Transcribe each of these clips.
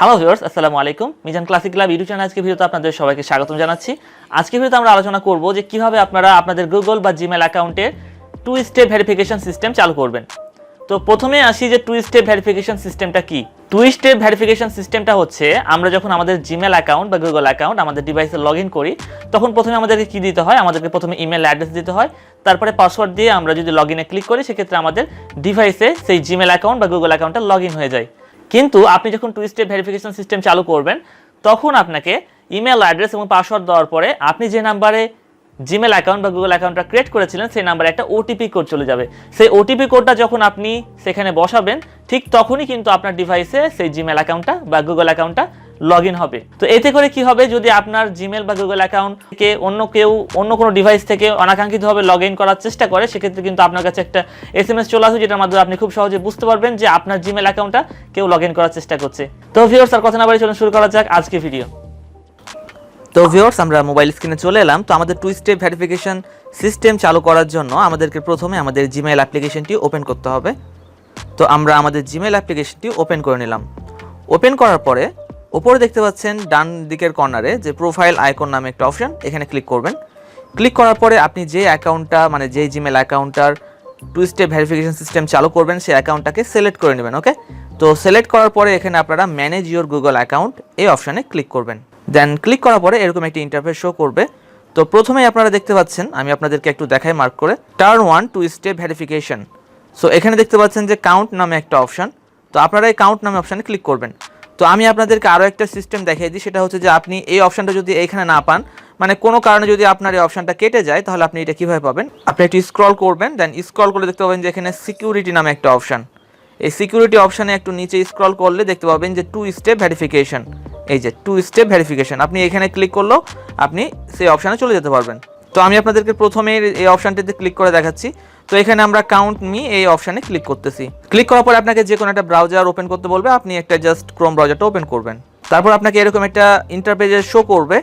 Hello viewers, আসসালামু আলাইকুম। Mizan classic club YouTube channel আজকে ভিডিওতে আপনাদের সবাইকে স্বাগতম জানাচ্ছি। আজকে ভিডিওতে আমরা আলোচনা করব যে কিভাবে আপনারা আপনাদের গুগল বা জিমেল অ্যাকাউন্টে টু স্টেপ ভেরিফিকেশন সিস্টেম চালু করবেন। তো প্রথমে আসি যে টু স্টেপ ভেরিফিকেশন সিস্টেমটা কি। টু স্টেপ ভেরিফিকেশন সিস্টেমটা হচ্ছে আমরা যখন আমাদের জিমেল অ্যাকাউন্ট বা গুগল অ্যাকাউন্ট আমাদের ডিভাইসে লগ ইন করি, তখন প্রথমে আমাদেরকে কি দিতে হয়, আমাদেরকে প্রথমে ইমেল অ্যাড্রেস দিতে হয়, তারপরে পাসওয়ার্ড দিয়ে আমরা যদি লগ ইনে ক্লিক করি সেক্ষেত্রে আমাদের ডিভাইসে সেই জিমেল অ্যাকাউন্ট বা গুগল অ্যাকাউন্টটা লগ ইন হয়ে যায়। কিন্তু আপনি যখন টু স্টেপ ভেরিফিকেশন সিস্টেম চালু করবেন তখন আপনাকে ইমেল অ্যাড্রেস এবং পাসওয়ার্ড দেওয়ার পরে আপনি যে নাম্বারে জিমেল অ্যাকাউন্ট বা গুগল অ্যাকাউন্টটা ক্রিয়েট করেছিলেন সেই নাম্বারে একটা ওটিপি কোড চলে যাবে। সেই ওটিপি কোডটা যখন আপনি সেখানে বসাবেন ঠিক তখনই কিন্তু আপনার ডিভাইসে সেই জিমেল অ্যাকাউন্টটা বা গুগল অ্যাকাউন্টটা লগ ইন হবে। তো এতে করে কি হবে, যদি আপনার জিমেল বা গুগল অ্যাকাউন্টকে অন্য কোনো ডিভাইস থেকে অনাকাঙ্ক্ষিতভাবে লগ ইন করার চেষ্টা করে, সেক্ষেত্রে কিন্তু আপনার কাছে একটা এসএমএস চলে আসবে, যেটার মাধ্যমে আপনি খুব সহজে বুঝতে পারবেন যে আপনার জিমেল অ্যাকাউন্টটা কেউ লগ ইন করার চেষ্টা করছে। তো ভিউয়ার্স, আর কথা না বলে চলুন শুরু করা যাক আজকে ভিডিও। তো ভিউয়ার্স, আমরা মোবাইল স্ক্রিনে চলে এলাম। তো আমাদের টু স্টেপ ভেরিফিকেশন সিস্টেম চালু করার জন্য আমাদেরকে প্রথমে আমাদের জিমেল অ্যাপ্লিকেশনটি ওপেন করতে হবে। তো আমরা আমাদের জিমেল অ্যাপ্লিকেশনটি ওপেন করে নিলাম। ওপেন করার পরে উপরে দেখতে পাচ্ছেন ডান দিকের কর্নারে যে প্রোফাইল আইকন নামে একটা অপশন, এখানে ক্লিক করবেন। ক্লিক করার পরে আপনি যে অ্যাকাউন্টটা যে জিমেল অ্যাকাউন্টটার টু স্টেপ ভেরিফিকেশন সিস্টেম চালু করবেন সেই অ্যাকাউন্টটাকে সিলেক্ট করে নেবেন। ওকে, তো সিলেক্ট করার পরে এখানে আপনারা ম্যানেজ ইওর গুগল অ্যাকাউন্ট এই অপশানে ক্লিক করবেন। দেন ক্লিক করার পরে এরকম একটি ইন্টারফেস শো করবে। তো প্রথমেই আপনারা দেখতে পাচ্ছেন, আমি আপনাদেরকে একটু দেখাই মার্ক করে, turn 1 two step verification. So এখানে দেখতে পাচ্ছেন যে কাউন্ট নামে একটা অপশান। তো আপনারা এই কাউন্ট নামে অপশানে ক্লিক করবেন। তো আমি আপনাদেরকে আরও একটা সিস্টেম দেখিয়ে দিই, সেটা হচ্ছে যে আপনি এই অপশানটা যদি এইখানে না পান, কোনো কারণে যদি আপনার এই অপশানটা কেটে যায়, তাহলে আপনি এটা কীভাবে পাবেন। আপনি একটু স্ক্রল করবেন, দেন স্ক্রল করে দেখতে পাবেন যে এখানে সিকিউরিটি নামে একটা অপশান। এই সিকিউরিটি অপশানে একটু নিচে স্ক্রল করলে দেখতে পাবেন যে টু স্টেপ ভেরিফিকেশন। এই যে টু স্টেপ ভেরিফিকেশন, আপনি এখানে ক্লিক করলেও আপনি সেই অপশানে চলে যেতে পারবেন। তো আমি আপনাদেরকে প্রথমে এই অপশানটিতে ক্লিক করে দেখাচ্ছি। তো এখানে আমরা কাউন্ট মি এই অপশানে ক্লিক করতেছি। ক্লিক করার পরে আপনাকে যে কোনো একটা ব্রাউজার ওপেন করতে বলবে, আপনি একটা জাস্ট ক্রোম ব্রাউজারটা ওপেন করবেন। তারপর আপনাকে এরকম একটা ইন্টারপেজে শো করবে।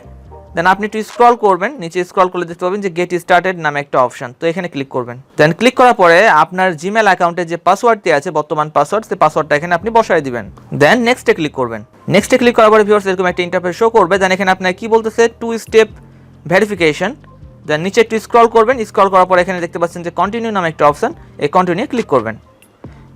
দেন আপনি একটু স্ক্রল করবেন, নিচে স্ক্রল করলে দেখতে পাবেন যে গেট স্টার্টেড নামে একটা অপশান। তো এখানে ক্লিক করবেন। দেন ক্লিক করার পরে আপনার জিমেল অ্যাকাউন্টে যে পাসওয়ার্ডটি আছে, বর্তমান পাসওয়ার্ড, সেই পাসওয়ার্ডটা এখানে আপনি বসায় দিবেন। দেন নেক্সটে ক্লিক করবেন। নেক্সটে ক্লিক করার পরে ভিউয়ার্স এরকম একটা ইন্টারফেস শো করবে। দেন এখানে আপনার কি বলতেছে, টু স্টেপ ভেরিফিকেশন। দেন নিচে একটু স্ক্রল করবেন। স্ক্রল করার পরে এখানে দেখতে পাচ্ছেন যে কন্টিনিউ নামে একটা অপশান, এই কন্টিনিউ ক্লিক করবেন।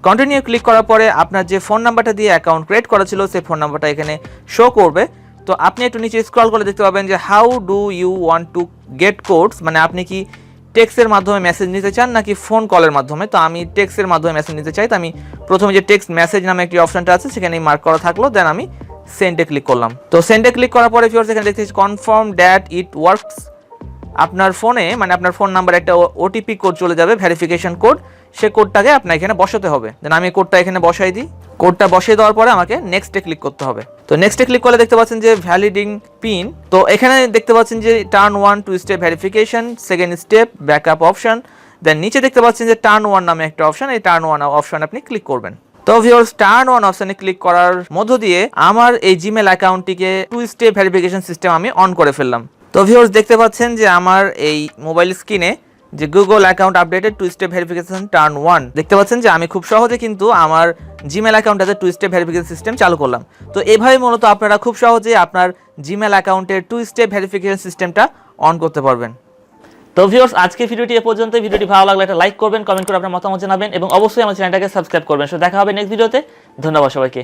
কন্টিনিউ ক্লিক করার পরে আপনার যে ফোন নাম্বারটা দিয়ে অ্যাকাউন্ট ক্রিয়েট করা ছিল সেই ফোন নাম্বারটা এখানে শো করবে। তো আপনি একটু নিচে স্ক্রল করে দেখতে পাবেন যে how do you want to get codes, আপনি কি টেক্সটের মাধ্যমে মেসেজ নিতে চান নাকি ফোন কলের মাধ্যমে। তো আমি টেক্সটের মাধ্যমে মেসেজ নিতে চাই। তো আমি প্রথমে যে টেক্সট মেসেজ নামে একটি অপশানটা আছে সেখানে মার্ক করা থাকলো। দেন আমি সেন্ডে ক্লিক করলাম। তো সেন্ডে ক্লিক করার পরে ভিউয়ার্স এখানে দেখতেছি কনফার্ম দ্যাট ইট ওয়ার্কস। আপনার ফোনে আপনার ফোন নাম্বারে একটা ওটিপি কোড চলে যাবে, ভেরিফিকেশন কোড। সে কোডটাকে আপনার এখানে বসাতে হবে। দেন আমি কোডটা এখানে বসাই দিই। কোডটা বসিয়ে দেওয়ার পরে আমাকে নেক্সটে ক্লিক করতে হবে। তো নেক্সটে ক্লিক করলে দেখতে পাচ্ছেন যে ভ্যালিডিং পিন। তো এখানে দেখতে পাচ্ছেন যে turn 1 two step verification, second step backup option. Then নিচে দেখতে পাচ্ছেন যে টার্ন 1 নামে একটা অপশন, এই টার্ন 1 অপশন আপনি ক্লিক করবেন। তো ভিউয়ার্স, টার্ন 1 অপশনে ক্লিক করার মধ্য দিয়ে আমার এই জিমেল অ্যাকাউন্টটিকে টু স্টেপ ভেরিফিকেশন সিস্টেম আমি অন করে ফেললাম। তো ভিউয়ার্স দেখতে পাচ্ছেন যে আমার এই মোবাইল স্ক্রিনে যে Google account updated two step verification turn 1 দেখতে পাচ্ছেন যে আমি খুব সহজে কিন্তু আমার জিমেল অ্যাকাউন্টটাতে টু স্টেপ ভেরিফিকেশন সিস্টেম চালু করলাম। তো এভাবে মূলত আপনারা খুব সহজে আপনার জিমেল অ্যাকাউন্টের টু স্টেপ ভেরিফিকেশন সিস্টেমটা অন করতে পারবেন। তো ভিউয়ার্স, আজকে ভিডিওটি এ পর্যন্ত। ভিডিওটি ভালো লাগলে একটা লাইক করবেন, কমেন্ট করে আপনার মতামত জানাবেন এবং অবশ্যই আমার চ্যানেলটাকে সাবস্ক্রাইব করবেন। সো দেখা হবে নেক্সট ভিডিওতে। ধন্যবাদ সবাইকে।